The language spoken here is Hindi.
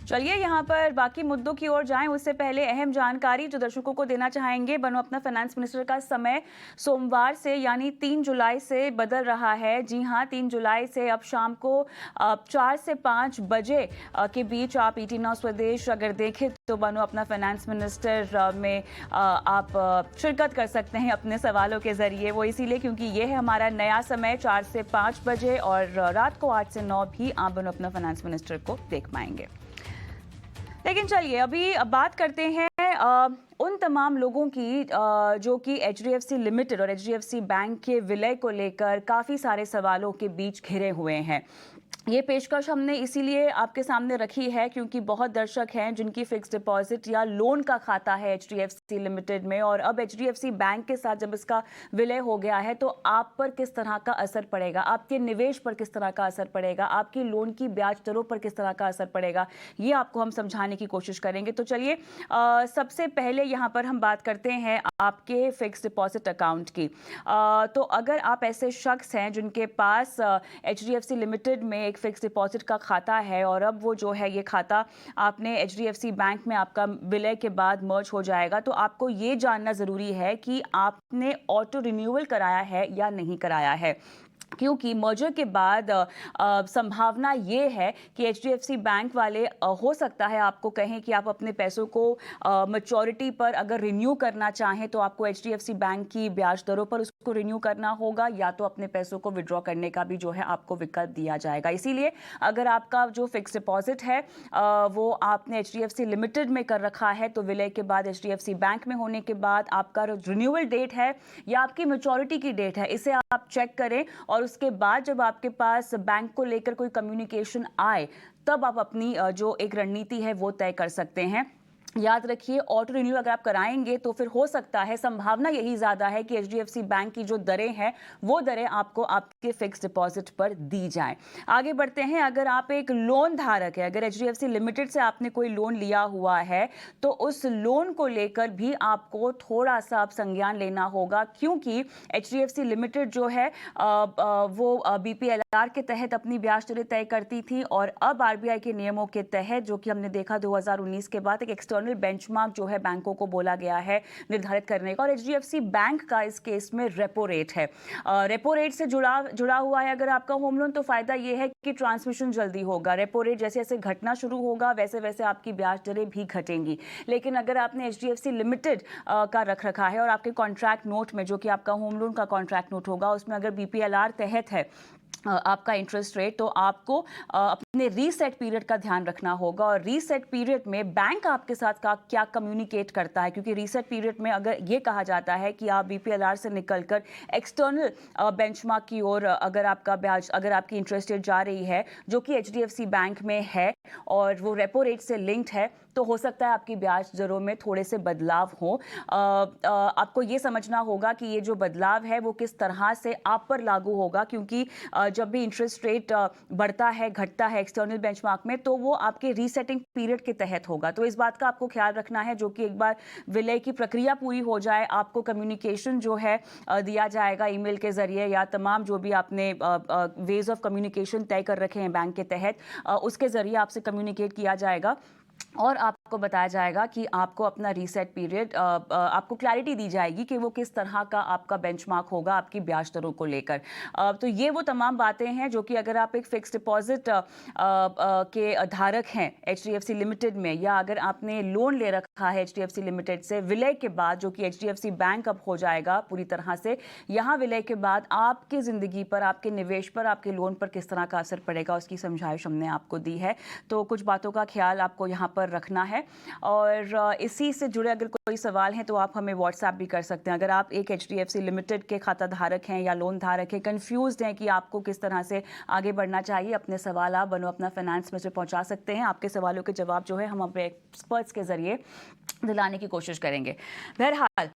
चलिए यहाँ पर बाकी मुद्दों की ओर जाएं, उससे पहले अहम जानकारी जो दर्शकों को देना चाहेंगे। बनो अपना फाइनेंस मिनिस्टर का समय सोमवार से यानी 3 जुलाई से बदल रहा है। जी हाँ, 3 जुलाई से अब शाम को 4 से 5 बजे के बीच आप ईटी नाउ स्वदेश अगर देखें तो बनो अपना फाइनेंस मिनिस्टर में आप शिरकत कर सकते हैं अपने सवालों के जरिए। वो इसीलिए क्योंकि ये है हमारा नया समय 4 से 5 बजे और रात को 8 से 9 भी आप बनो अपना फाइनेंस मिनिस्टर को देख पाएंगे। लेकिन चलिए अभी बात करते हैं उन तमाम लोगों की जो कि एचडीएफसी लिमिटेड और एचडीएफसी बैंक के विलय को लेकर काफ़ी सारे सवालों के बीच घिरे हुए हैं। ये पेशकश हमने इसीलिए आपके सामने रखी है क्योंकि बहुत दर्शक हैं जिनकी फिक्स डिपॉजिट या लोन का खाता है एचडीएफसी लिमिटेड में, और अब एचडीएफसी बैंक के साथ जब इसका विलय हो गया है तो आप पर किस तरह का असर पड़ेगा, आपके निवेश पर किस तरह का असर पड़ेगा, आपकी लोन की ब्याज दरों पर किस तरह का असर पड़ेगा, ये आपको हम समझाने की कोशिश करेंगे। तो चलिए सबसे पहले यहाँ पर हम बात करते हैं आपके फिक्स डिपॉजिट अकाउंट की। तो अगर आप ऐसे शख्स हैं जिनके पास एचडीएफसी लिमिटेड में एक फिक्स डिपॉजिट का खाता है और अब वो जो है ये खाता आपने एचडीएफसी बैंक में आपका विलय के बाद मर्ज हो जाएगा, तो आपको ये जानना ज़रूरी है कि आपने ऑटो रिन्यूअल कराया है या नहीं कराया है। क्योंकि मर्जर के बाद संभावना ये है कि एचडीएफसी बैंक वाले हो सकता है आपको कहें कि आप अपने पैसों को मैच्योरिटी पर अगर रिन्यू करना चाहें तो आपको एचडीएफसी बैंक की ब्याज दरों पर उसको रिन्यू करना होगा, या तो अपने पैसों को विड्रॉ करने का भी जो है आपको विकल्प दिया जाएगा। इसीलिए अगर आपका जो फिक्स डिपॉजिट है वो आपने एचडीएफसी लिमिटेड में कर रखा है तो विलय के बाद एचडीएफसी बैंक में होने के बाद आपका रिन्यूअल डेट है या आपकी मैच्योरिटी की डेट है, इसे आप चेक करें और उसके बाद जब आपके पास बैंक को लेकर कोई कम्युनिकेशन आए तब आप अपनी जो एक रणनीति है वो तय कर सकते हैं। याद रखिए, ऑटो रिन्यू अगर आप कराएंगे तो फिर हो सकता है, संभावना यही ज़्यादा है कि एचडीएफसी बैंक की जो दरें हैं वो दरें आपको आपके फिक्स डिपॉजिट पर दी जाएं। आगे बढ़ते हैं, अगर आप एक लोन धारक है, अगर एचडीएफसी लिमिटेड से आपने कोई लोन लिया हुआ है तो उस लोन को लेकर भी आपको थोड़ा सा अब संज्ञान लेना होगा, क्योंकि एचडीएफसी लिमिटेड जो है वो बीपीएलआर के तहत अपनी ब्याज दरें तय करती थी और अब आरबीआई के नियमों के तहत जो कि हमने देखा 2019 के बाद एक एक्सटर्नल बेंचमार्क जो है बैंकों को बोला गया है निर्धारित करने का, और एचडीएफसी बैंक का इस केस में रेपो रेट है। रेपो रेट से जुड़ा हुआ है अगर आपका होम लोन तो फायदा यह है कि ट्रांसमिशन जल्दी होगा। रेपो रेट जैसे जैसे घटना शुरू होगा वैसे वैसे आपकी ब्याज दरें भी घटेंगी। लेकिन अगर आपने एचडीएफसी लिमिटेड का रख रखा है और आपके कॉन्ट्रैक्ट नोट में, जो कि आपका होम लोन का कॉन्ट्रैक्ट नोट होगा, उसमें अगर बीपीएलआर तहत है आपका इंटरेस्ट रेट, तो आपको अपने रीसेट पीरियड का ध्यान रखना होगा। और रीसेट पीरियड में बैंक आपके साथ क्या कम्युनिकेट करता है, क्योंकि रीसेट पीरियड में अगर ये कहा जाता है कि आप बीपीएलआर से निकलकर एक्सटर्नल बेंचमार्क की ओर अगर आपका ब्याज, अगर आपकी इंटरेस्ट रेट जा रही है जो कि एचडीएफसी बैंक में है और वो रेपो रेट से लिंक्ड है, तो हो सकता है आपकी ब्याज दरों में थोड़े से बदलाव हो। आपको ये समझना होगा कि ये जो बदलाव है वो किस तरह से आप पर लागू होगा, क्योंकि जब भी इंटरेस्ट रेट बढ़ता है घटता है एक्सटर्नल बेंचमार्क में तो वो आपके रीसेटिंग पीरियड के तहत होगा। तो इस बात का आपको ख्याल रखना है, जो कि एक बार विलय की प्रक्रिया पूरी हो जाए आपको कम्युनिकेशन जो है दिया जाएगा ईमेल के जरिए या तमाम जो भी आपने वेज ऑफ कम्युनिकेशन तय कर रखे हैं बैंक के तहत, उसके जरिए आपसे कम्युनिकेट किया जाएगा और आपको बताया जाएगा कि आपको अपना रीसेट पीरियड, आपको क्लैरिटी दी जाएगी कि वो किस तरह का आपका बेंचमार्क होगा आपकी ब्याज दरों को लेकर। तो ये वो तमाम बातें हैं जो कि अगर आप एक फिक्स डिपॉजिट के धारक हैं एचडीएफसी लिमिटेड में, या अगर आपने लोन ले रखा है एचडीएफसी लिमिटेड से विलय के बाद, जो कि एचडीएफसी बैंक अब हो जाएगा पूरी तरह से, यहाँ विलय के बाद आपकी ज़िंदगी पर, आपके निवेश पर, आपके लोन पर किस तरह का असर पड़ेगा उसकी समझाइश हमने आपको दी है। तो कुछ बातों का ख्याल आपको यहाँ पर रखना है। और इसी से जुड़े अगर कोई सवाल हैं तो आप हमें व्हाट्सएप भी कर सकते हैं। अगर आप एक एचडीएफसी लिमिटेड के खाता धारक हैं या लोन धारक हैं, कंफ्यूज्ड हैं कि आपको किस तरह से आगे बढ़ना चाहिए, अपने सवाल आप बनो अपना फाइनेंस में से पहुंचा सकते हैं। आपके सवालों के जवाब जो है हम अपने एक्सपर्ट्स के जरिए दिलाने की कोशिश करेंगे। बहरहाल